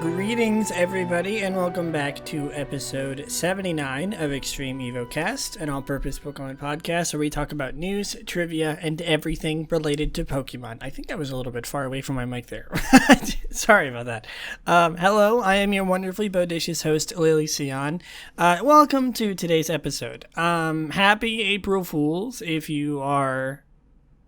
Greetings, everybody, and welcome back to episode 79 of Extreme Evocast, an all-purpose Pokemon podcast where we talk about news, trivia, and everything related to Pokemon. I think I was a little bit far away from my mic there. Sorry about that. Hello, I am your wonderfully bodacious host, Lillieceon. Welcome to today's episode. Happy April Fools if you are...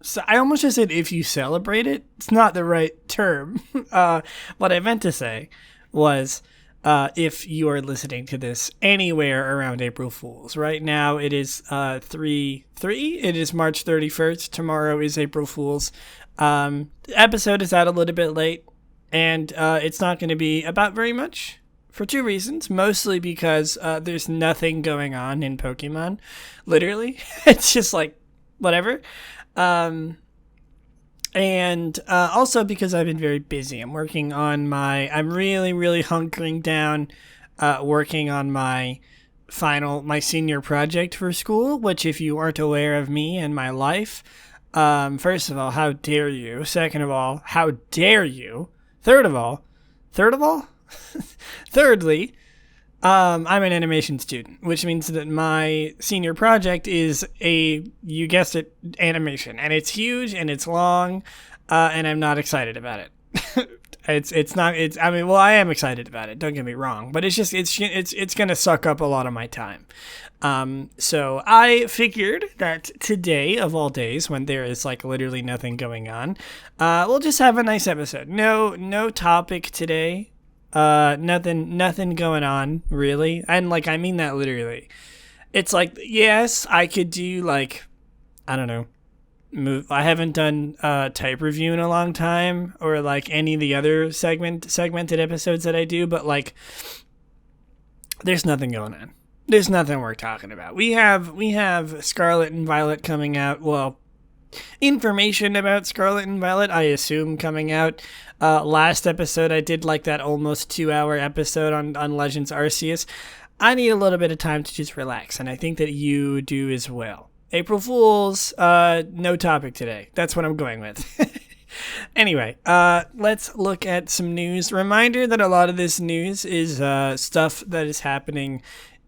So I almost just said if you celebrate it. It's not the right term. What I meant to say was if you are listening to this anywhere around April Fools. Right now it is 3/3. It is March 31st. Tomorrow is April Fools. The episode is out a little bit late, and it's not going to be about very much for two reasons. Mostly because there's nothing going on in Pokemon. Literally. It's just like, whatever. And also because I've been very busy. I'm working on I'm really hunkering down, working on my senior project for school, which if you aren't aware of me and my life, first of all, how dare you? Second of all, how dare you? Thirdly, I'm an animation student, which means that my senior project is you guessed it, animation. And it's huge and it's long, and I'm not excited about it. I am excited about it, don't get me wrong, but it's going to suck up a lot of my time. So I figured that today, of all days, when there is like literally nothing going on, we'll just have a nice episode. No topic today. Nothing going on, really. And, like, I mean that literally. It's like, yes, I could do, like, I don't know, I haven't done type review in a long time, or, like, any of the other segmented episodes that I do, but, like, there's nothing going on. There's nothing worth talking about. We have Scarlet and Violet coming out, well, information about Scarlet and Violet, I assume, coming out. Last episode, I did like that almost 2-hour episode on Legends Arceus. I need a little bit of time to just relax, and I think that you do as well. April Fools, no topic today. That's what I'm going with. Anyway, let's look at some news. Reminder that a lot of this news is stuff that is happening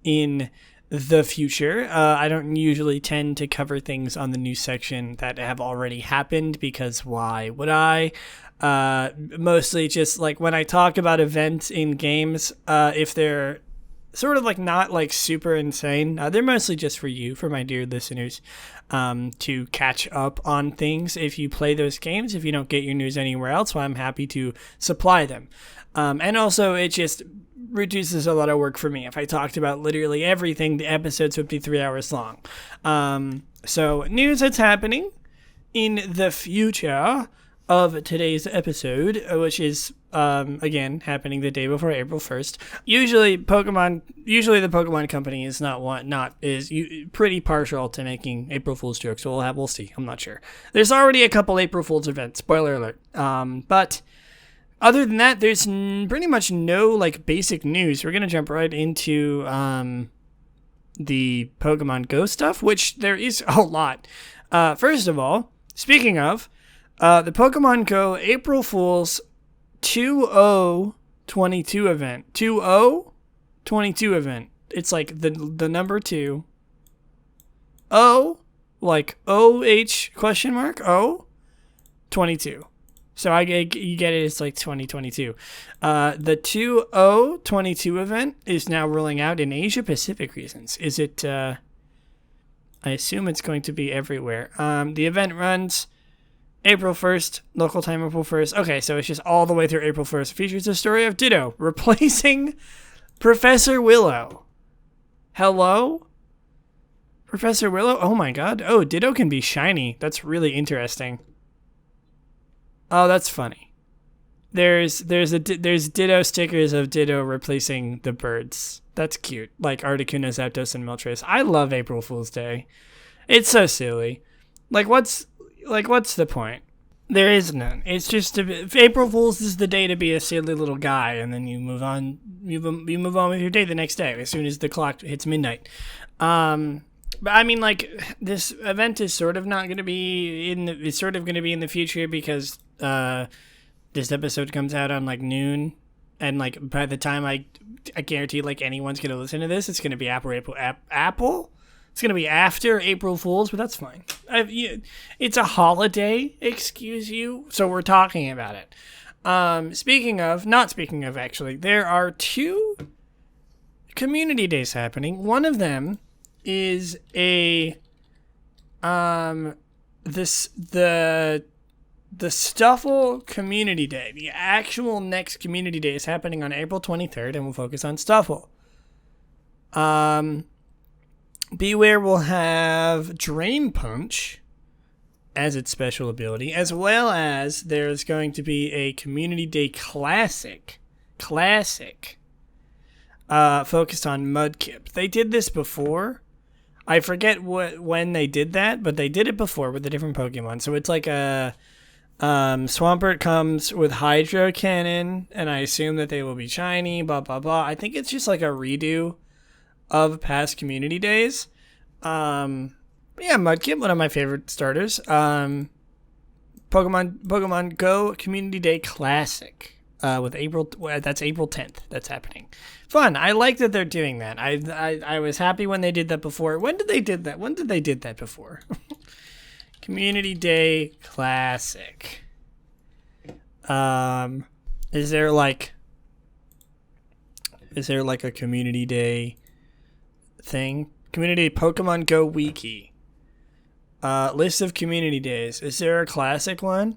in the future. I don't usually tend to cover things on the news section that have already happened, because why would I? Mostly just like when I talk about events in games, if they're sort of like not like super insane, they're mostly just for my dear listeners, to catch up on things if you play those games, if you don't get your news anywhere else. Well, I'm happy to supply them. And also it just reduces a lot of work for me. If I talked about literally everything, the episodes would be 3 hours long. So news that's happening in the future of today's episode, which is again happening the day before April 1st. Usually the Pokemon company is pretty partial to making April Fool's jokes. So we'll see. I'm not sure. There's already a couple April Fool's events. Spoiler alert. But other than that, there's pretty much no like basic news. We're gonna jump right into the Pokemon Go stuff, which there is a lot. First of all, speaking of the Pokemon Go April Fool's 2022 event. 2022 event. It's like the number 2. O, like OH question mark O 22. So you get it, it's like 2022. The 2022 event is now rolling out in Asia Pacific regions. Is it I assume it's going to be everywhere. The event runs April 1st, local time April 1st. Okay, so it's just all the way through April 1st. Features the story of Ditto replacing Professor Willow. Hello? Professor Willow? Oh my god. Oh, Ditto can be shiny. That's really interesting. Oh, that's funny. There's Ditto stickers of Ditto replacing the birds. That's cute. Like Articuno, Zapdos, and Moltres. I love April Fool's Day. It's so silly. What's the point? There is none. It's just April Fool's is the day to be a silly little guy, and then you move on. You move on with your day the next day as soon as the clock hits midnight. But I mean, like, this event is sort of not going to be it's sort of going to be in the future because this episode comes out on like noon And like by the time I guarantee like anyone's gonna listen to this, it's gonna be Apple. It's gonna be after April Fools, but that's fine. It's a holiday, excuse you. So we're talking about it. Not speaking of actually, there are 2 community days happening. One of them is the Stuffle Community Day. The actual next community day is happening on April 23rd, and we'll focus on Stuffle. Beware will have Drain Punch as its special ability, as well as there's going to be a Community Day Classic, focused on Mudkip. They did this before. I forget when they did that, but they did it before with a different Pokemon. So it's like a Swampert comes with Hydro Cannon, and I assume that they will be shiny, blah, blah, blah. I think it's just like a redo of past community days. Mudkip, one of my favorite starters. Pokemon Go Community Day Classic with that's April 10th. That's happening. Fun. I like that they're doing that. I was happy when they did that before. When did they did that before? Community Day Classic. Is there like a Community Day thing? Community Pokemon Go Wiki. List of community days. Is there a classic one?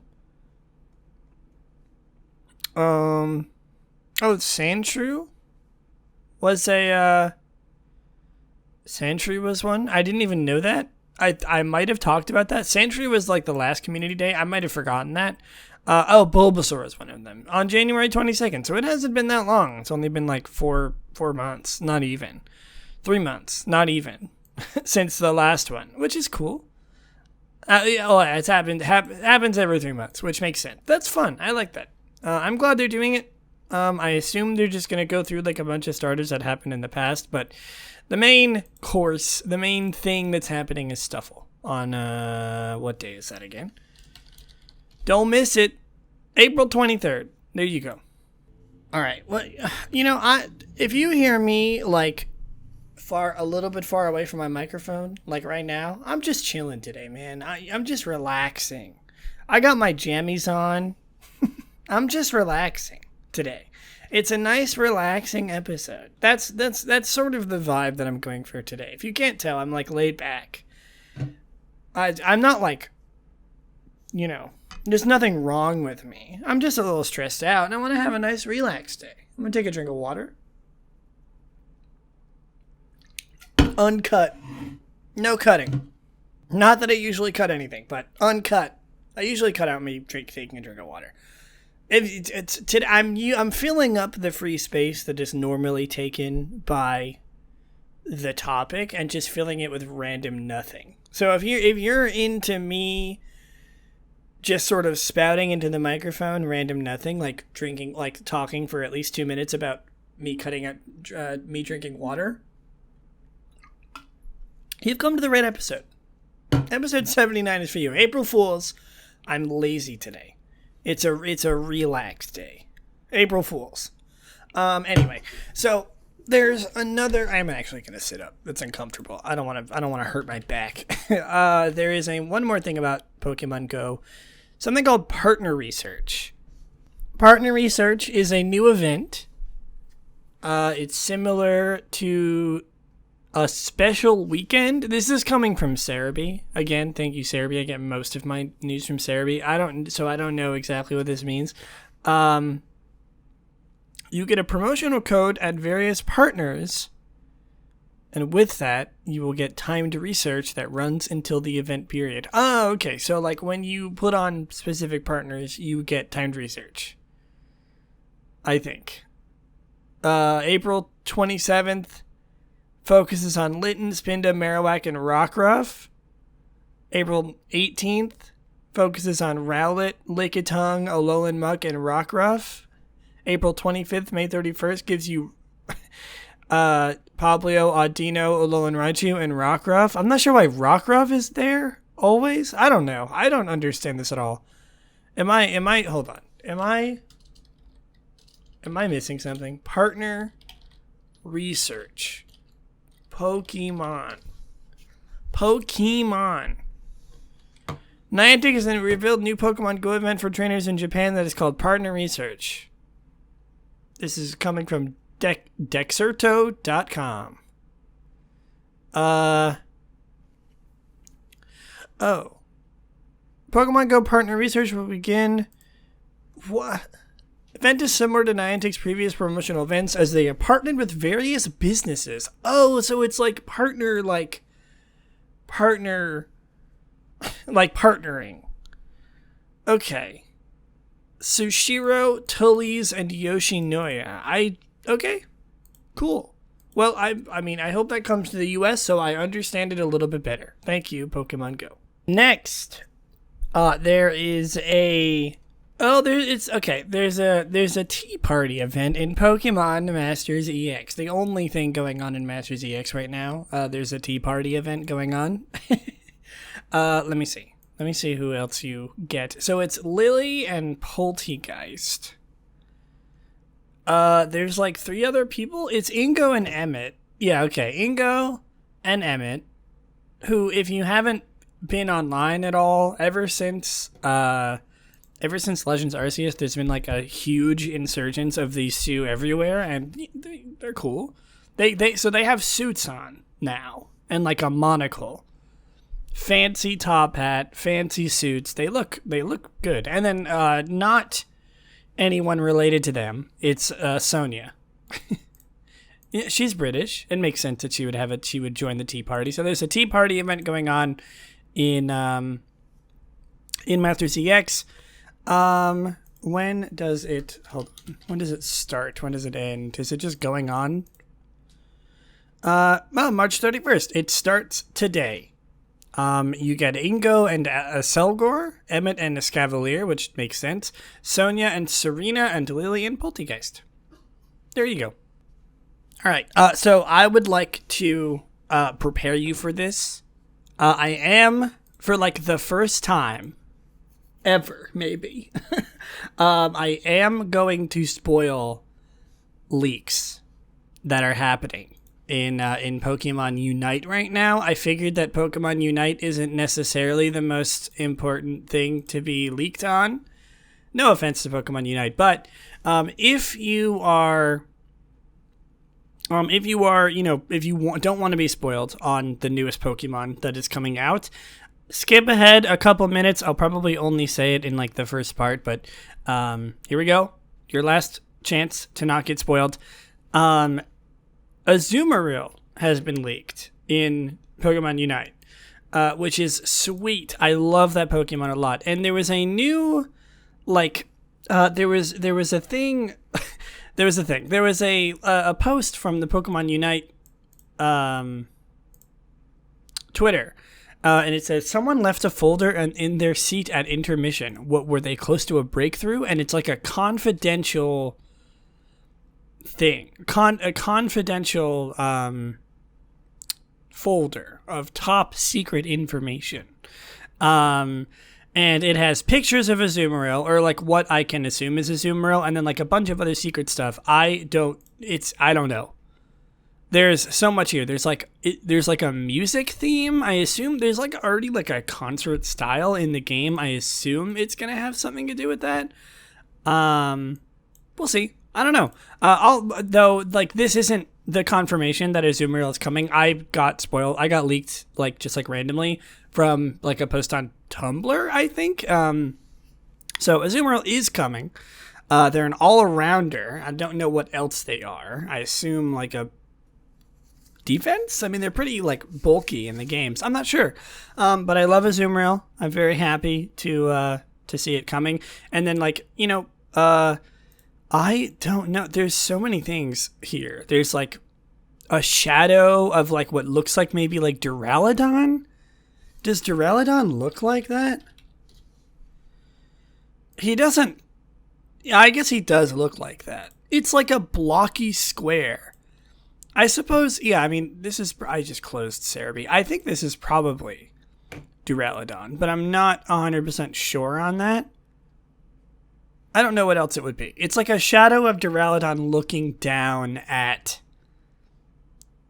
Sandshrew was Sandshrew was one. I didn't even know that. I might have talked about that. Sandshrew was like the last community day. I might have forgotten that. Bulbasaur is one of them on January 22nd. So it hasn't been that long. It's only been like 4 months, not even 3 months, not even since the last one, which is cool. It's happens every 3 months, which makes sense. That's fun. I like that. I'm glad they're doing it. I assume they're just gonna go through like a bunch of starters that happened in the past, but the main thing that's happening is Stuffle on what day is that again? Don't miss it. April 23rd. There you go. All right. Well, if you hear me like a little bit far away from my microphone, like right now, I'm just chilling today, man. I'm just relaxing. I got my jammies on. I'm just relaxing today. It's a nice, relaxing episode. That's sort of the vibe that I'm going for today. If you can't tell, I'm like laid back. I'm not like, there's nothing wrong with me. I'm just a little stressed out, and I want to have a nice, relaxed day. I'm gonna take a drink of water. Uncut. No cutting. Not that I usually cut anything, but uncut. I usually cut out me taking a drink of water. I'm filling up the free space that is normally taken by the topic and just filling it with random nothing. So if you're into me just sort of spouting into the microphone random nothing, like talking for at least 2 minutes about me cutting out me drinking water, you've come to the right episode. Episode 79 is for you. April Fools. I'm lazy today. It's a relaxed day. April Fools. Anyway, so there's another. I'm actually gonna sit up. It's uncomfortable. I don't want to hurt my back. There is one more thing about Pokemon Go. Something called Partner Research. Partner Research is a new event. It's similar to a special weekend. This is coming from Cerebi. Again, thank you, Cerebi. I get most of my news from Cerebi. I don't know exactly what this means. You get a promotional code at various partners, and with that, you will get timed research that runs until the event period. Oh, okay. So, like, when you put on specific partners, you get timed research. I think. April 27th. Focuses on Litten, Spinda, Marowak, and Rockruff. April 18th focuses on Rowlet, Lickitung, Alolan Muck, and Rockruff. April 25th, May 31st gives you Poplio, Audino, Alolan Raichu, and Rockruff. I'm not sure why Rockruff is there always. I don't know. I don't understand this at all. Hold on. Am I missing something? Partner research. Pokemon. Niantic has revealed new Pokemon Go event for trainers in Japan that is called Partner Research. This is coming from Dexerto.com. Pokemon Go Partner Research will begin. What? Event is similar to Niantic's previous promotional events as they are partnered with various businesses. Oh, so it's like partnering. Okay. Sushiro, Tully's, and Yoshinoya. Okay. Cool. Well, I mean, I hope that comes to the US so I understand it a little bit better. Thank you, Pokemon Go. Next, there is a there's a tea party event in Pokemon Masters EX. The only thing going on in Masters EX right now. There's a tea party event going on. Let me see. Let me see who else you get. So it's Lily and Poltegeist. There's like 3 other people. It's Ingo and Emmett. Yeah, okay. Ingo and Emmett, who, if you haven't been online at all, ever since Legends Arceus, there's been like a huge insurgence of these two everywhere, and they're cool. They have suits on now and like a monocle, fancy top hat, fancy suits. They look good. And then not anyone related to them. It's Sonia. Yeah, she's British. It makes sense that she would join the tea party. So there's a tea party event going on in Masters EX. When does it start? When does it end? Is it just going on? March 31st. It starts today. You get Ingo and Selgor, Emmett and Escavalier, which makes sense, Sonia and Serena, and Lily and Poltegeist. There you go. All right. So I would like to prepare you for this. I am, for like the first time ever, maybe, I am going to spoil leaks that are happening in Pokemon Unite right now. I figured that Pokemon Unite isn't necessarily the most important thing to be leaked on. No offense to Pokemon Unite, but if you don't want to be spoiled on the newest Pokemon that is coming out, skip ahead a couple minutes. I'll probably only say it in like the first part, but here we go. Your last chance to not get spoiled. Azumarill has been leaked in Pokemon Unite, which is sweet. I love that Pokemon a lot. And there was a new, there was a thing. There was a post from the Pokemon Unite Twitter, and it says someone left a folder in their seat at intermission. What were they close to a breakthrough? And it's like a confidential thing, a confidential folder of top secret information, and it has pictures of Azumarill, or like what I can assume is Azumarill, and then like a bunch of other secret stuff. I don't know. There's so much here. There's like a music theme. I assume there's like already like a concert style in the game. I assume it's gonna have something to do with that. We'll see. I don't know. This isn't the confirmation that Azumarill is coming. I got spoiled. I got leaked just randomly from like a post on Tumblr, I think. So Azumarill is coming. They're an all-arounder. I don't know what else they are. I assume like a defense? I mean, they're pretty like bulky in the games. I'm not sure. But I love Azumarill. I'm very happy to see it coming. And then I don't know. There's so many things here. There's like a shadow of like what looks like maybe like Duraludon. Does Duraludon look like that? He doesn't. Yeah, I guess he does look like that. It's like a blocky square. I suppose, yeah, I mean, I just closed Cerebi. I think this is probably Duraludon, but I'm not 100% sure on that. I don't know what else it would be. It's like a shadow of Duraludon looking down at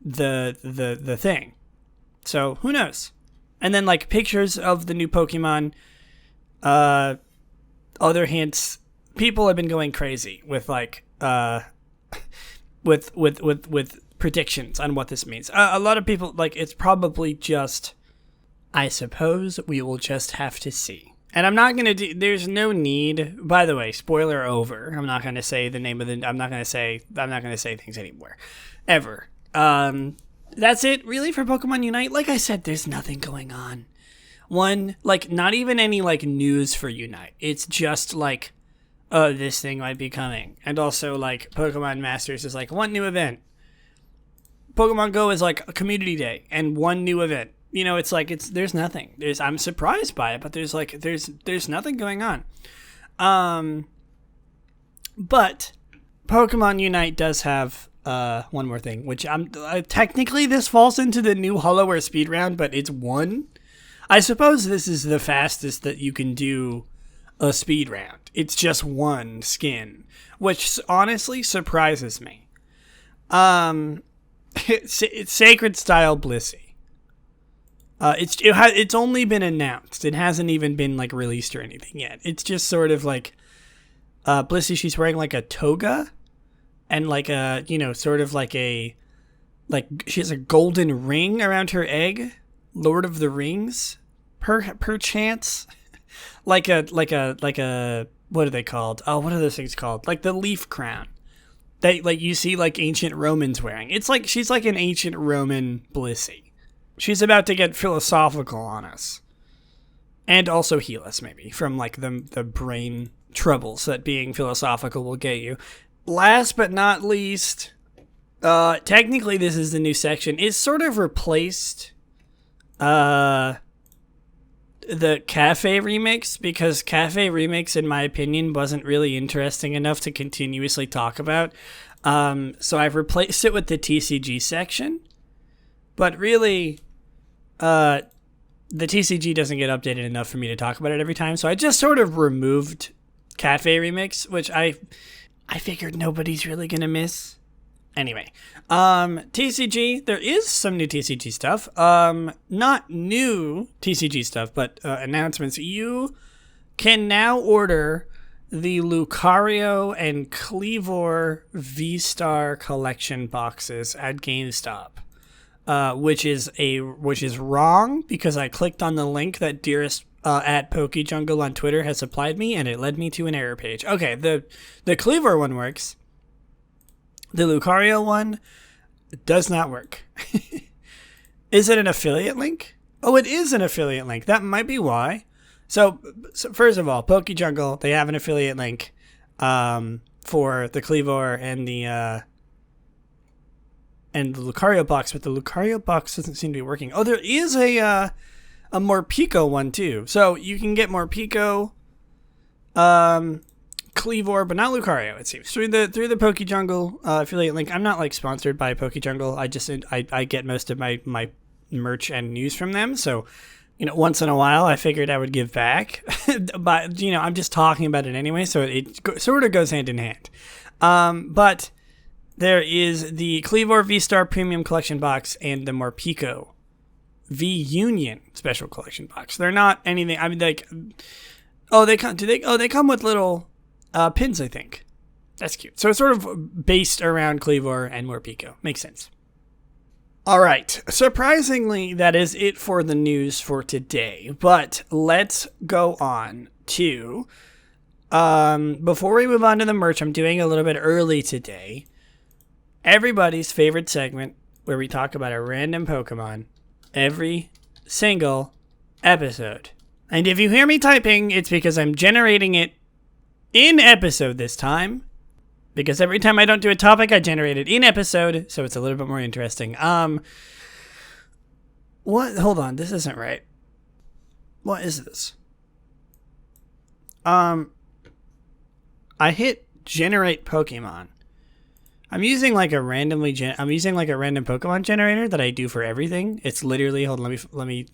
the thing. So who knows? And then like pictures of the new Pokemon. Other hints. People have been going crazy with like with predictions on what this means. A lot of people like it's probably just. I suppose we will just have to see. And I'm not gonna do. There's no need. By the way, spoiler over. I'm not gonna say the name of the. I'm not gonna say things anymore, ever. That's it really for Pokemon Unite. Like I said, there's nothing going on. Not even any like news for Unite. It's just like, oh, this thing might be coming. And also like Pokemon Masters is like one new event. Pokemon Go is like a community day and one new event. You know, it's like there's nothing. I'm surprised by it, but there's nothing going on. But Pokemon Unite does have one more thing, which technically this falls into the new Hollowware speed round, but it's one. I suppose this is the fastest that you can do a speed round. It's just one skin, which honestly surprises me. It's Sacred Style Blissey. It's only been announced. It hasn't even been like released or anything yet. It's just sort of like Blissey. She's wearing like a toga and like a sort of like she has a golden ring around her egg. Lord of the Rings, perchance, like a what are they called? Oh, what are those things called? Like the leaf crown. That like you see like ancient Romans wearing. It's like she's like an ancient Roman Blissey. She's about to get philosophical on us. And also heal us, maybe, from like the brain troubles that being philosophical will get you. Last but not least, technically this is the new section. It's sort of replaced the Cafe remix, because Cafe remix, in my opinion, wasn't really interesting enough to continuously talk about. So I've replaced it with the TCG section. But really, the TCG doesn't get updated enough for me to talk about it every time, so I just sort of removed Cafe Remix, which I figured nobody's really gonna miss. Anyway, TCG, there is some new TCG stuff. Not new TCG stuff, but announcements. You can now order the Lucario and Kleavor V-Star collection boxes at GameStop. Which is wrong, because I clicked on the link that Dearest at PokeJungle on Twitter has supplied me, and it led me to an error page. Okay, the Kleavor one works. The Lucario one does not work. Is it an affiliate link? Oh, it is an affiliate link. That might be why. So first of all, PokeJungle, they have an affiliate link for the Kleavor and the Lucario box, but the Lucario box doesn't seem to be working. Oh, there is a Morpeko one too. So you can get Morpeko, Kleavor, but not Lucario, it seems. Through the PokeJungle affiliate link. I'm not like sponsored by PokeJungle. I get most of my merch and news from them. So, once in a while I figured I would give back. But I'm just talking about it anyway, so it sort of goes hand in hand. But there is the Kleavor V-Star Premium Collection Box and the Morpeko V-Union Special Collection Box. They're not anything. I mean, like, they come with little pins, I think. That's cute. So it's sort of based around Kleavor and Morpeko. Makes sense. All right. Surprisingly, that is it for the news for today. But let's go on to, before we move on to the merch, I'm doing a little bit early today. Everybody's favorite segment where we talk about a random Pokemon every single episode. And if you hear me typing, it's because I'm generating it in episode this time. Because every time I don't do a topic, I generate it in episode, so it's a little bit more interesting. What? Hold on, this isn't right. What is this? I hit generate Pokemon. I'm using like a random Pokemon generator that I do for everything. It's literally, hold on, let me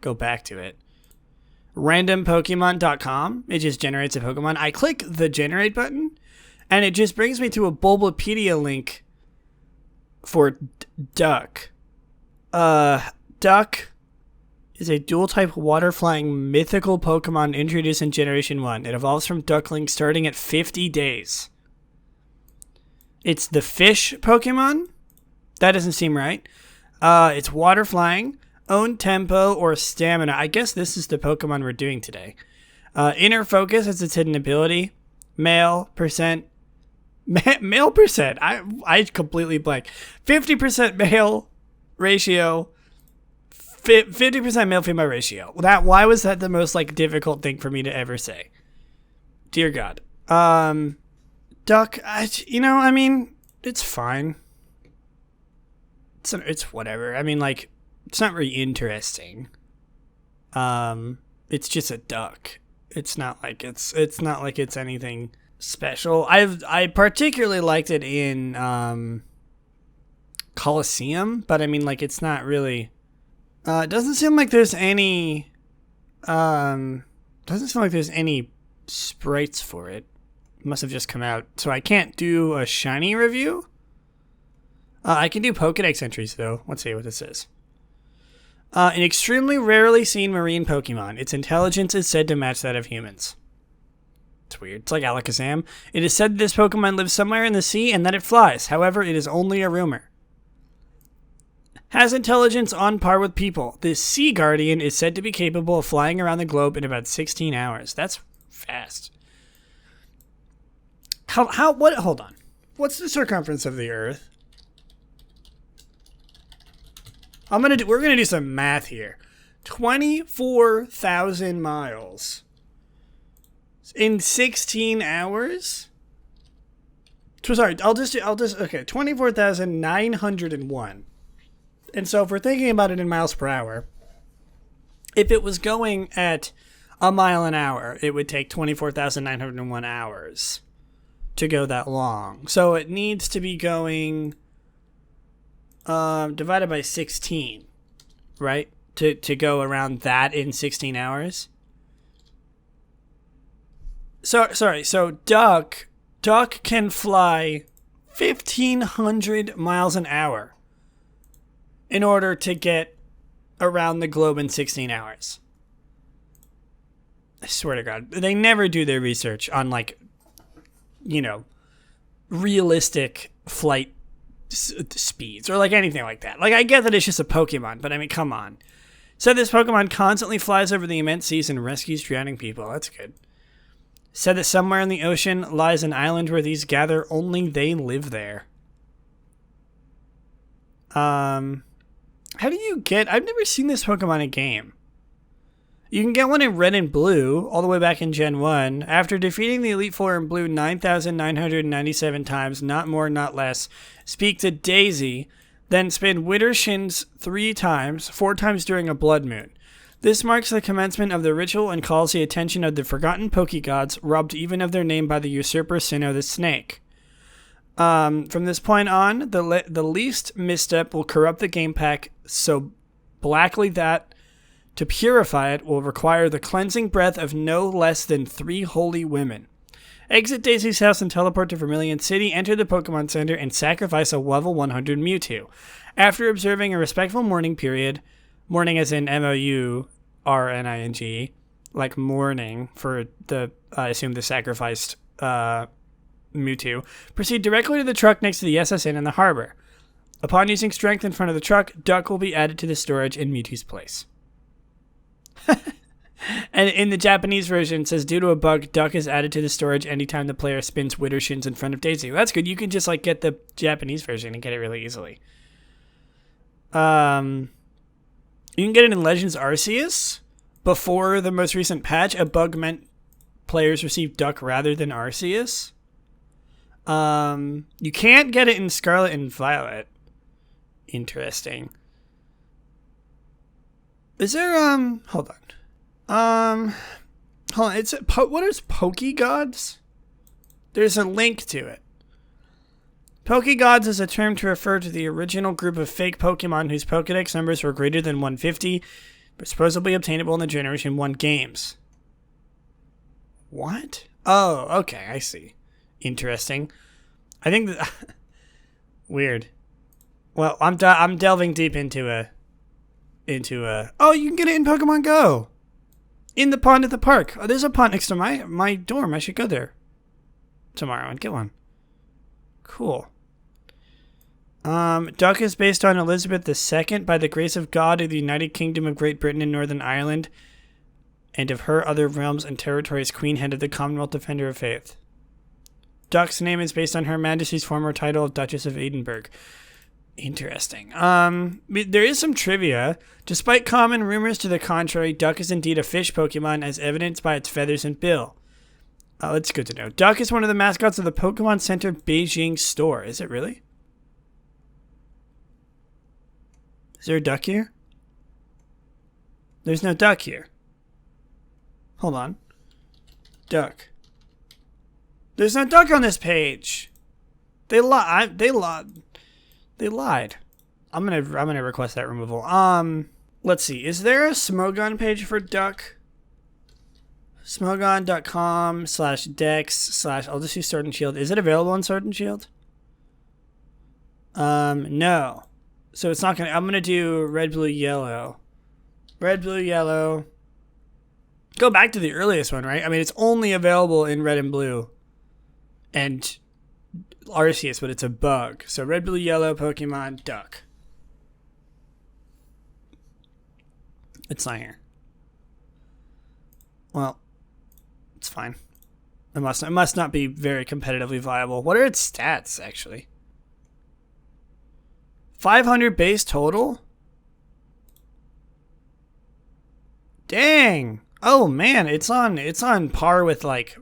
go back to it. randompokemon.com. It just generates a Pokemon. I click the generate button, and it just brings me to a Bulbapedia link for Duck. Duck is a dual-type water-flying mythical Pokemon introduced in Generation 1. It evolves from Duckling starting at 50 days. It's the fish Pokemon? That doesn't seem right. It's water-flying. Own tempo or stamina. I guess this is the Pokemon we're doing today. Inner focus is its hidden ability. Male percent. Male percent. I completely blank. 50% male ratio. 50% male female ratio. Why was that the most difficult thing for me to ever say? Dear God. Duck. It's fine. It's whatever. It's not really interesting. It's just a duck. It's not like it's anything special. I particularly liked it in Colosseum, but it's not really. It doesn't seem like there's any. Doesn't seem like there's any sprites for it. It must have just come out, so I can't do a shiny review. I can do Pokedex entries though. Let's see what this is. An extremely rarely seen marine Pokemon. Its intelligence is said to match that of humans. It's weird. It's like Alakazam. It is said that this Pokemon lives somewhere in the sea and that it flies. However, it is only a rumor. Has intelligence on par with people. This Sea Guardian is said to be capable of flying around the globe in about 16 hours. That's fast. Hold on. What's the circumference of the Earth? We're gonna do some math here. 24,000 miles in 16 hours. Sorry, okay, 24,901. And so if we're thinking about it in miles per hour, if it was going at a mile an hour, it would take 24,901 hours to go that long. So it needs to be going divided by 16, right? To go around that in 16 hours. So Duck can fly 1,500 miles an hour in order to get around the globe in 16 hours. I swear to God, they never do their research on realistic flight speeds or anything like that. I get that it's just a Pokemon, but come on. Said this Pokemon constantly flies over the immense seas and rescues drowning people. That's good. Said that somewhere in the ocean lies an island where these gather, only they live there. How do you get... I've never seen this Pokemon in a game. You can get one in Red and Blue, all the way back in Gen 1. After defeating the Elite Four in Blue 9,997 times, not more, not less, speak to Daisy, then spin Widdershins 3 times, 4 times during a blood moon. This marks the commencement of the ritual and calls the attention of the forgotten Pokegods, robbed even of their name by the usurper Sinnoh the Snake. From this point on, the least misstep will corrupt the game pack so blackly that to purify it will require the cleansing breath of no less than 3 holy women. Exit Daisy's house and teleport to Vermilion City, enter the Pokemon Center, and sacrifice a level 100 Mewtwo. After observing a respectful mourning period, mourning as in MOURNING, like mourning for the, I assume, the sacrificed Mewtwo, proceed directly to the truck next to the SSN in the harbor. Upon using strength in front of the truck, Duck will be added to the storage in Mewtwo's place. And in the Japanese version, it says, due to a bug, Duck is added to the storage anytime the player spins Widdershins in front of Daisy. That's good. You can just get the Japanese version and get it really easily. You can get it in Legends Arceus. Before the most recent patch, a bug meant players received Duck rather than Arceus. You can't get it in Scarlet and Violet. Interesting. Is there, hold on. Hold on, what is Pokegods? There's a link to it. Pokegods is a term to refer to the original group of fake Pokemon whose Pokedex numbers were greater than 150. Supposedly obtainable in the Generation 1 games. What? Oh, okay, I see. Interesting. I think that... Weird. Well, I'm delving deep into a... Oh, you can get it in Pokemon Go! In the pond at the park. Oh, there's a pond next to my dorm. I should go there tomorrow and get one. Cool. Duck is based on Elizabeth II by the grace of God of the United Kingdom of Great Britain and Northern Ireland, and of her other realms and territories, Queen Head of the Commonwealth Defender of Faith. Duck's name is based on Her Majesty's former title of Duchess of Edinburgh. Interesting. There is some trivia. Despite common rumors to the contrary, Duck is indeed a fish Pokemon, as evidenced by its feathers and bill. That's good to know. Duck is one of the mascots of the Pokemon Center Beijing store. Is it really? Is there a duck here? There's no duck here. Hold on. Duck. There's no duck on this page. They lied. I'm gonna request that removal. Let's see. Is there a Smogon page for Duck? Smogon.com/dex/ I'll just use Sword and Shield. Is it available on Sword and Shield? No. So it's not gonna. I'm gonna do red, blue, yellow. Red, blue, yellow. Go back to the earliest one, right? I mean, it's only available in red and blue, and Arceus, but it's a bug. So red, blue, yellow, Pokemon, Duck. It's not here. Well, it's fine. It must not be very competitively viable. What are its stats, actually? 500 base total? Dang. Oh man, it's on par with like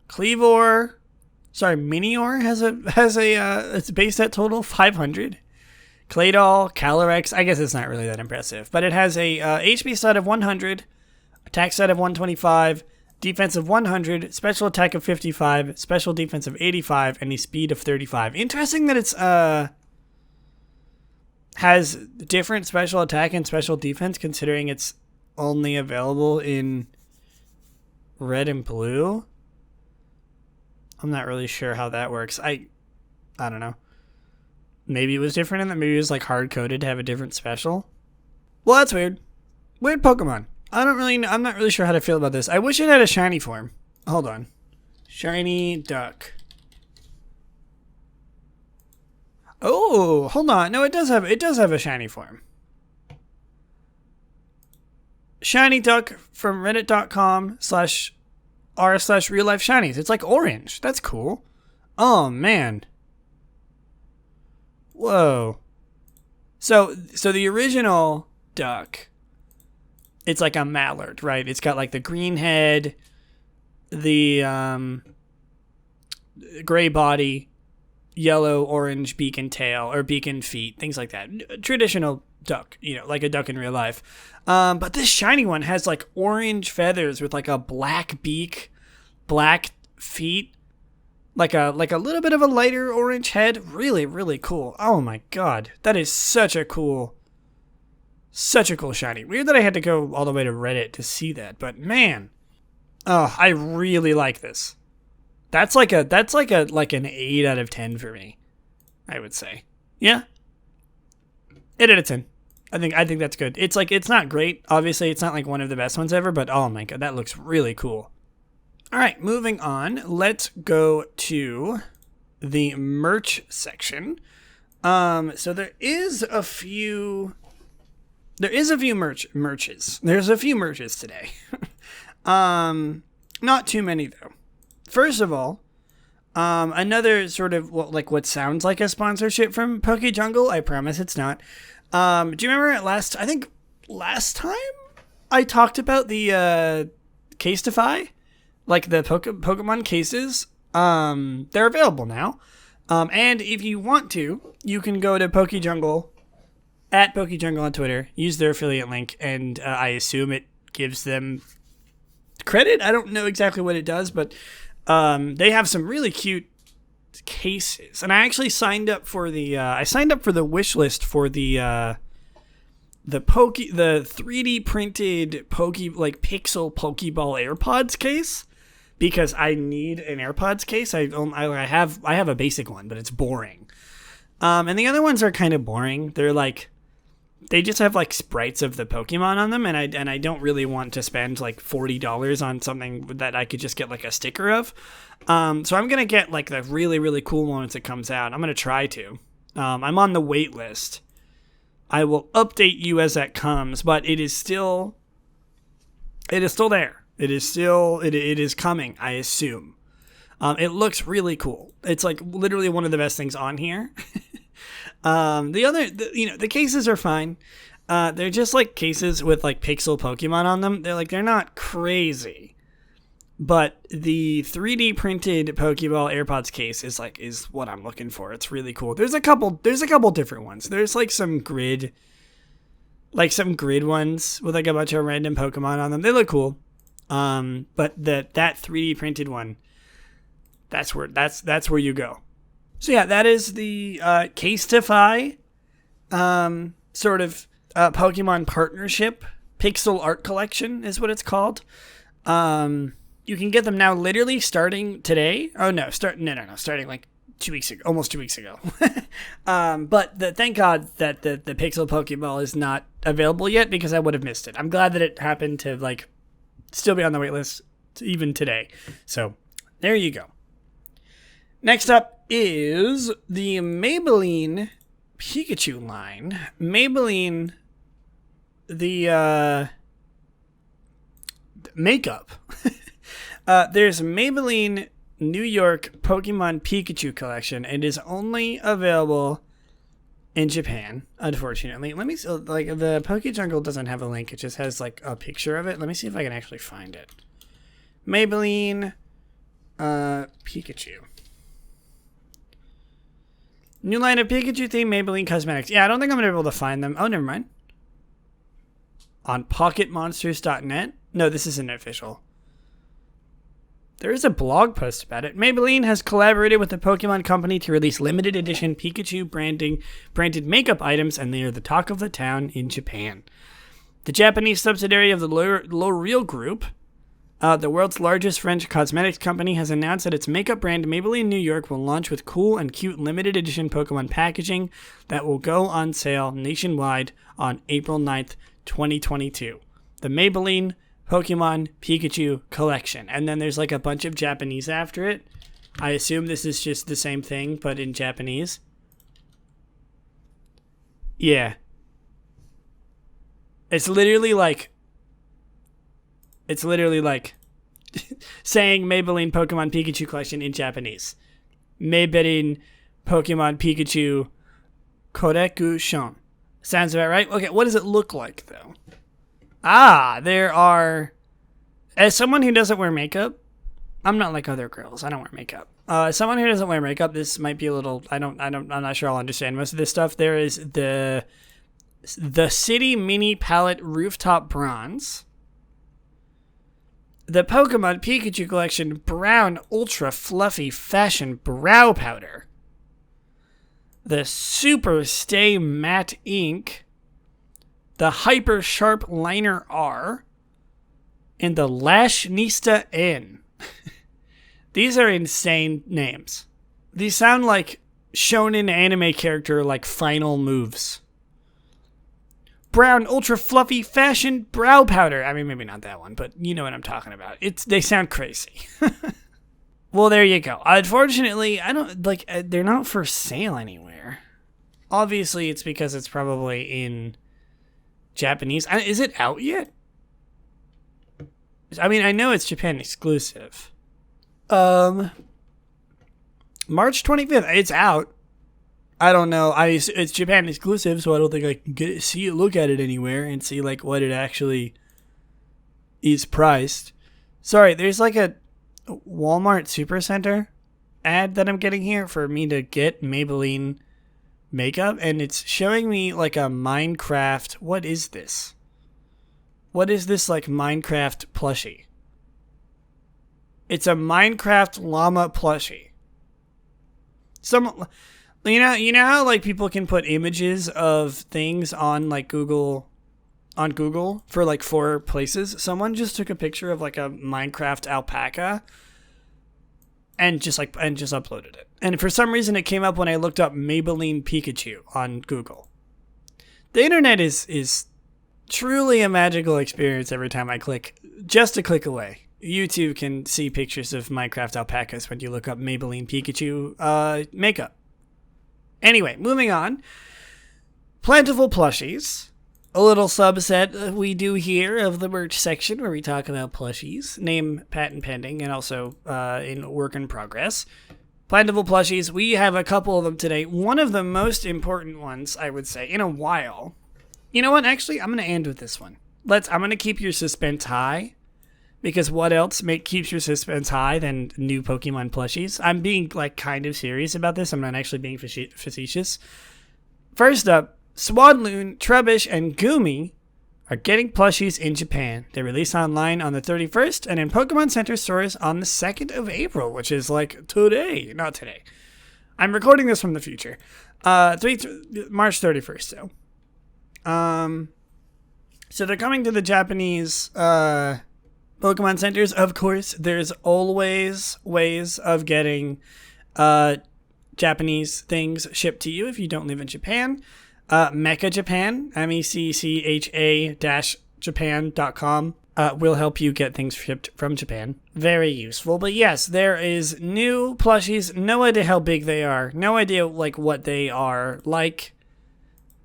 Kleavor. Sorry, Minior has a its base stat total 500. Claydol, Calyrex, I guess it's not really that impressive, but it has a HP stat of 100, attack stat of 125, defense of 100, special attack of 55, special defense of 85, and a speed of 35. Interesting that it's has different special attack and special defense, considering it's only available in red and blue. I'm not really sure how that works. I don't know. Maybe it was different, and that maybe it was like hard-coded to have a different special. Well, that's weird. Weird Pokemon. I'm not really sure how to feel about this. I wish it had a shiny form. Hold on. Shiny Duck. Oh, hold on. No, it does have a shiny form. Shiny Duck from reddit.com/r/real life shinies. It's like orange. That's cool. Oh man. Whoa. So the original Duck, it's like a mallard, right? It's got like the green head, the gray body, yellow, orange beak and tail, or beak and feet, things like that. Traditional duck, like a duck in real life. But this shiny one has like orange feathers with like a black beak, black feet, like a little bit of a lighter orange head. Really, really cool. Oh my god, that is such a cool shiny. Weird that I had to go all the way to Reddit to see that, but man, oh, I really like this. That's like an 8 out of 10 for me, I would say. Yeah, 8 out of 10. I think that's good. It's not great. Obviously, it's not like one of the best ones ever, but oh my god, that looks really cool. All right, moving on. Let's go to the merch section. So there is a few merches. There's a few merches today. Not too many though. First of all, another sort of what sounds like a sponsorship from PokeJungle. I promise it's not. Do you remember last time I talked about the Casetify? Like the Pokemon cases, they're available now. And if you want to, you can go to PokeJungle, at PokeJungle on Twitter, use their affiliate link, and I assume it gives them credit. I don't know exactly what it does, but they have some really cute cases. And I actually signed up for the wish list for the the 3D printed pixel Pokeball AirPods case, because I need an AirPods case. I have a basic one, but it's boring. And the other ones are kind of boring. They're like, they just have like sprites of the Pokemon on them, and I don't really want to spend like $40 on something that I could just get like a sticker of. So I'm gonna get like the really, really cool one once it comes out. I'm gonna try to. I'm on the wait list. I will update you as that comes, but it is still there. It is coming, I assume. It looks really cool. It's like literally one of the best things on here. The cases are fine. They're just like cases with like pixel Pokemon on them. They're not crazy, but the 3D printed Pokeball AirPods case is what I'm looking for. It's really cool. There's a couple different ones. There's like some grid ones with like a bunch of random Pokemon on them. They look cool. But that 3D printed one, that's where you go. So yeah, that is the Casetify sort of Pokemon partnership pixel art collection is what it's called. You can get them now literally starting today. Oh no, starting like 2 weeks ago, almost 2 weeks ago. But thank God that the pixel Pokeball is not available yet, because I would have missed it. I'm glad that it happened to like still be on the wait list even today. So there you go. Next up is the Maybelline Pikachu line. Maybelline, the makeup. There's Maybelline New York Pokemon Pikachu collection. It is only available in Japan, unfortunately. Let me see, like the PokeJungle doesn't have a link. It just has like a picture of it. Let me see if I can actually find it. Maybelline Pikachu. New line of Pikachu themed Maybelline cosmetics. Yeah, I don't think I'm going to be able to find them. Oh, never mind. On pocketmonsters.net? No, this isn't official. There is a blog post about it. Maybelline has collaborated with the Pokemon Company to release limited edition Pikachu branded makeup items, and they are the talk of the town in Japan. The Japanese subsidiary of the L'Oreal Group, the world's largest French cosmetics company, has announced that its makeup brand Maybelline New York will launch with cool and cute limited edition Pokemon packaging that will go on sale nationwide on April 9th, 2022. The Maybelline Pokemon Pikachu collection. And then there's like a bunch of Japanese after it. I assume this is just the same thing, but in Japanese. Yeah. It's literally like saying Maybelline Pokemon Pikachu collection in Japanese. Maybelline Pokemon Pikachu Koreku Shon. Sounds about right? Okay, what does it look like, though? There are... As someone who doesn't wear makeup, I'm not like other girls. I don't wear makeup. As someone who doesn't wear makeup, this might be a little... I'm not sure I'll understand most of this stuff. There is the City Mini Palette Rooftop Bronze. The Pokemon Pikachu Collection Brown Ultra Fluffy Fashion Brow Powder. The Super Stay Matte Ink. The Hyper Sharp Liner R. And the Lashnista N. These are insane names. These sound like shonen anime character like final moves. Brown Ultra Fluffy Fashion Brow Powder. I mean, maybe not that one, but you know what I'm talking about. They sound crazy. Well, there you go. Unfortunately, I don't like. They're not for sale anywhere. Obviously, it's because it's probably in Japanese. Is it out yet? I mean, I know it's Japan exclusive. March 25th. It's out. I don't know. It's Japan exclusive, so I don't think I can look at it anywhere and see like what it actually is priced. Sorry, there's like a Walmart Supercenter ad that I'm getting here for me to get Maybelline makeup, and it's showing me like a Minecraft. What is this? What is this like Minecraft plushie? It's a Minecraft llama plushie. You know how like people can put images of things on like Google on Google for like 4 places. Someone just took a picture of like a Minecraft alpaca and just uploaded it. And for some reason it came up when I looked up Maybelline Pikachu on Google. The internet is truly a magical experience every time I click, just a click away. YouTube can see pictures of Minecraft alpacas when you look up Maybelline Pikachu makeup. Anyway, moving on. Plentiful Plushies. A little subset we do here of the merch section where we talk about plushies. Name patent pending and also in work in progress. Plentiful Plushies. We have a couple of them today. One of the most important ones, I would say, in a while. You know what? Actually, I'm going to end with this one. I'm going to keep your suspense high. Because what else keeps your suspense high than new Pokemon plushies? I'm being like kind of serious about this. I'm not actually being facetious. First up, Swadloon, Trubbish, and Goomy are getting plushies in Japan. They release online on the 31st and in Pokemon Center stores on the 2nd of April, which is like today. Not today. I'm recording this from the future. March 31st, though. So they're coming to the Japanese Pokemon Centers. Of course, there's always ways of getting Japanese things shipped to you if you don't live in Japan. Mecha Japan, MECCHA-Japan.com will help you get things shipped from Japan. Very useful. But yes, there is new plushies. No idea how big they are. No idea like what they are like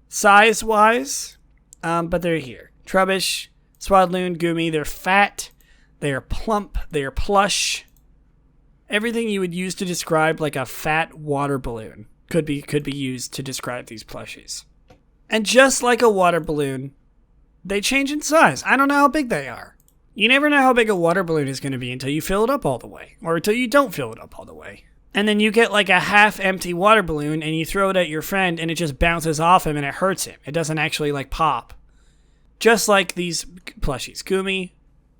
size-wise. But they're here. Trubbish, Swadloon, Goomy. They're fat. They're plump. They're plush. Everything you would use to describe like a fat water balloon could be used to describe these plushies. And just like a water balloon, they change in size. I don't know how big they are. You never know how big a water balloon is going to be until you fill it up all the way, or until you don't fill it up all the way. And then you get like a half-empty water balloon and you throw it at your friend and it just bounces off him and it hurts him. It doesn't actually like pop. Just like these plushies. Goomy,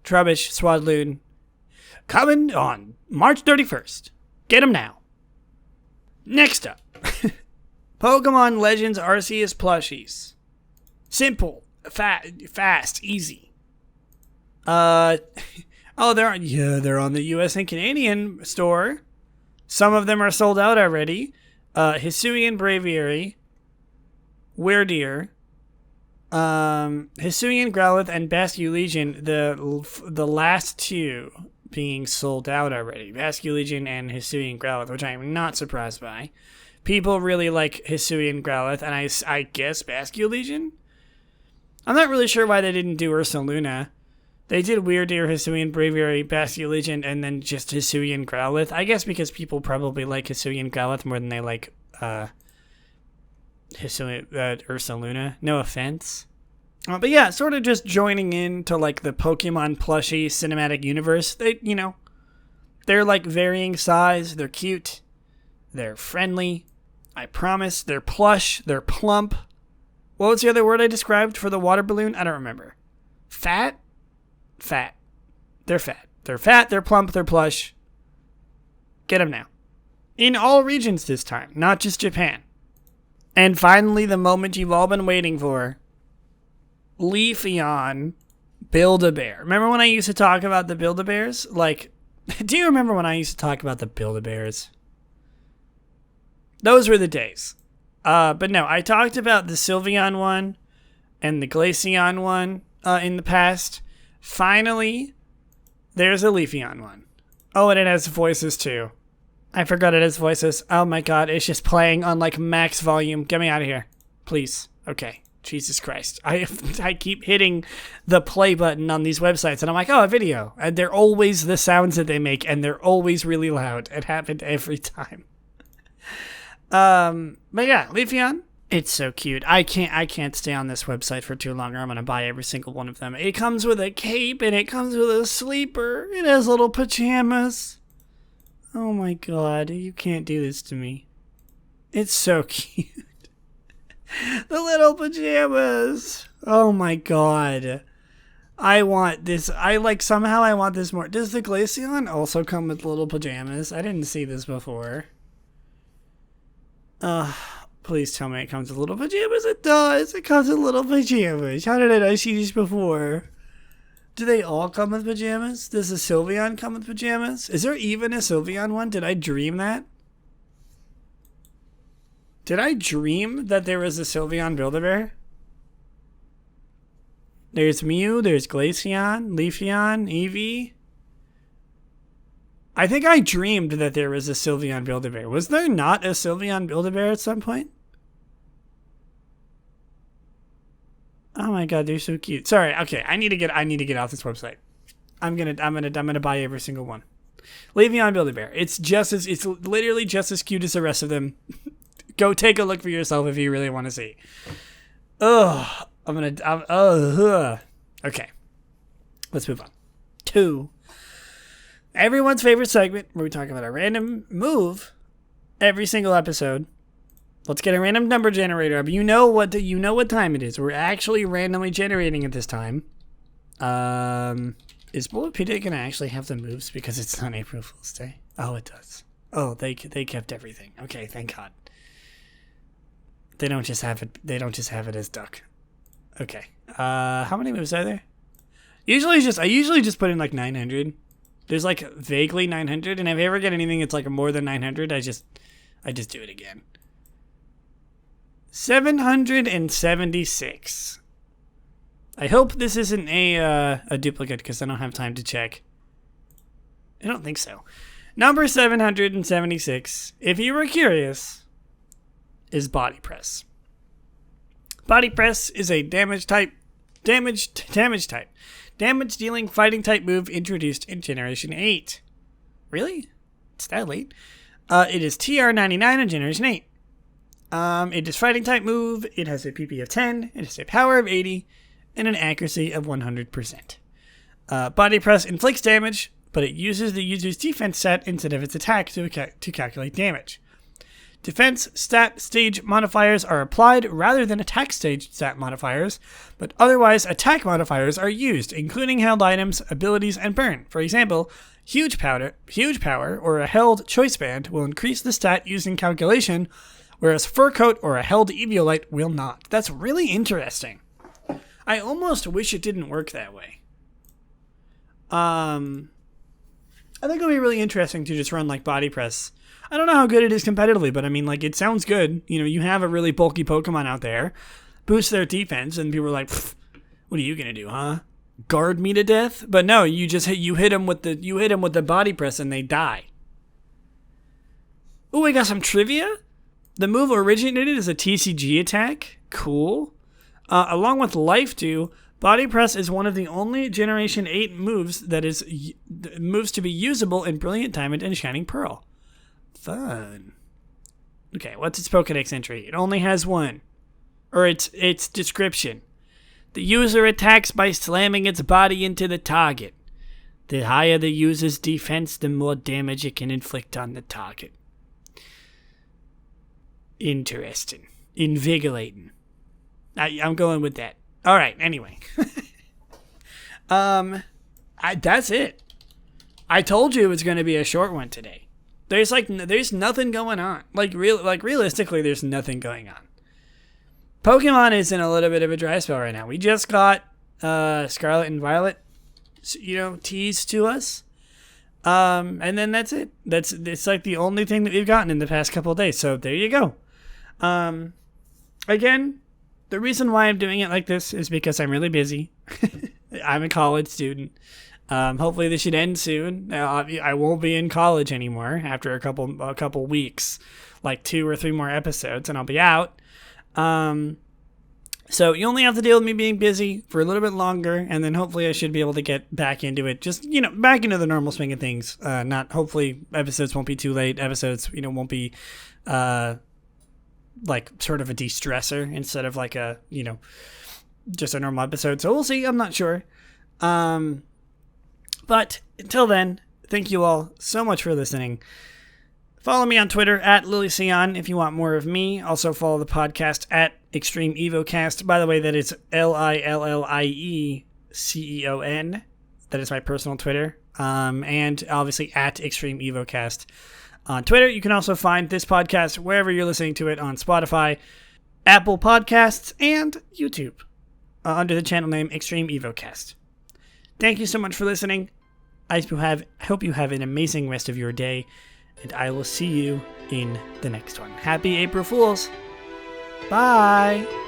Trubbish, Swadloon. Coming on March 31st. Get them now. Next up. Pokemon Legends Arceus plushies. Simple, fast, easy. They're on the US and Canadian store. Some of them are sold out already. Hisuian Braviary, Weirdeer, Hisuian Growlithe, and Basculegion, the last two being sold out already. Basculegion and Hisuian Growlithe, which I am not surprised by. People really like Hisuian Growlithe, and I guess Basculegion? I'm not really sure why they didn't do Ursaluna. They did Weirdeer, Hisuian Braviary, Basculegion, and then just Hisuian Growlithe. I guess because people probably like Hisuian Growlithe more than they like Ursaluna. No offense. But yeah, sort of just joining in to like the Pokemon plushie cinematic universe. They're like varying size. They're cute. They're friendly. I promise. They're plush. They're plump. What was the other word I described for the water balloon? I don't remember. Fat? Fat. They're fat. They're fat. They're plump. They're plush. Get them now. In all regions this time, not just Japan. And finally, the moment you've all been waiting for. Leafeon Build-A-Bear. Remember when I used to talk about the Build-A-Bears? Like, do you remember when I used to talk about the Build-A-Bears? Those were the days. But no, I talked about the Sylveon one and the Glaceon one in the past. Finally, there's a Leafeon one. Oh, and it has voices too. I forgot it has voices. Oh my god, it's just playing on like max volume. Get me out of here. Please. Okay. Jesus Christ. I keep hitting the play button on these websites and I'm like, oh, a video. And they're always the sounds that they make and they're always really loud. It happened every time. But yeah, Leafeon. It's so cute. I can't stay on this website for too long or I'm going to buy every single one of them. It comes with a cape and it comes with a sleeper. It has little pajamas. Oh my god, you can't do this to me. It's so cute. The little pajamas. Oh my god. I want this. Somehow I want this more. Does the Glaceon also come with little pajamas? I didn't see this before. Please tell me it comes with little pajamas. It does. It comes with little pajamas. How did I not see this before? Do they all come with pajamas? Does the Sylveon come with pajamas? Is there even a Sylveon one? Did I dream that? Did I dream that there was a Sylveon Build-A-Bear? There's Mew, there's Glaceon, Leafeon, Eevee. I think I dreamed that there was a Sylveon Build-A-Bear. Was there not a Sylveon Build-A-Bear at some point? Oh my god, they're so cute. Sorry, okay, I need to get off this website. I'm gonna buy every single one. Leafeon Build-A-Bear. It's literally just as cute as the rest of them. Go take a look for yourself if you really want to see. Ugh. Okay. Let's move on to everyone's favorite segment where we talk about a random move every single episode. Let's get a random number generator up. You know what time it is. We're actually randomly generating at this time. Is Bulbapedia gonna actually have the moves because it's not April Fool's Day? Oh, it does. Oh, they kept everything. Okay, thank God. They don't just have it as Duck. Okay. How many moves are there? I usually just put in like 900. There's like vaguely 900, and if I ever get anything that's like more than 900, I just do it again. 776. I hope this isn't a duplicate because I don't have time to check. I don't think so. Number 776, if you were curious, is Body Press. Body Press is a damage dealing fighting type move introduced in Generation 8. Really? It's that late? It is TR99 in Generation 8. It is fighting type move. It has a PP of 10. It has a power of 80 and an accuracy of 100%. Body Press inflicts damage, but it uses the user's defense stat instead of its attack to calculate damage. Defense stat stage modifiers are applied rather than attack stage stat modifiers, but otherwise attack modifiers are used, including held items, abilities, and burn. For example, huge power, or a held choice band will increase the stat used in calculation, whereas fur coat or a held eviolite will not. That's really interesting. I almost wish it didn't work that way. I think it'll be really interesting to just run like Body Press. I don't know how good it is competitively, but I mean, like, it sounds good. You know, you have a really bulky Pokemon out there, boost their defense, and people are like, "What are you gonna do, huh? Guard me to death?" But no, you hit them with the Body Press, and they die. Oh, we got some trivia. The move originated as a TCG attack. Cool. Along with Life Dew, Body Press is one of the only Generation 8 moves moves to be usable in Brilliant Diamond and Shining Pearl. Fun. Okay, what's its Pokedex entry? It only has one. Or its description. The user attacks by slamming its body into the target. The higher the user's defense, the more damage it can inflict on the target. Interesting. Invigorating. I'm going with that. All right, anyway. That's it. I told you it was going to be a short one today. There's nothing going on. Realistically, there's nothing going on. Pokemon is in a little bit of a dry spell right now. We just got Scarlet and Violet, teased to us. And then that's it. It's like the only thing that we've gotten in the past couple of days. So there you go. Again, the reason why I'm doing it like this is because I'm really busy. I'm a college student. Hopefully this should end soon. I won't be in college anymore after a couple weeks, like 2 or 3 more episodes, and I'll be out. So you only have to deal with me being busy for a little bit longer, and then hopefully I should be able to get back into it. Just, back into the normal swing of things. Hopefully episodes won't be too late. Episodes, won't be, like sort of a de-stressor instead of like a, just a normal episode. So we'll see. I'm not sure. But until then, thank you all so much for listening. Follow me on Twitter at Lillieceon if you want more of me. Also follow the podcast at Extreme Evocast. By the way, that is Lillieceon. That is my personal Twitter. And obviously at Extreme Evocast on Twitter. You can also find this podcast wherever you're listening to it on Spotify, Apple Podcasts, and YouTube under the channel name Extreme Evocast. Thank you so much for listening. I hope you have an amazing rest of your day, and I will see you in the next one. Happy April Fools! Bye!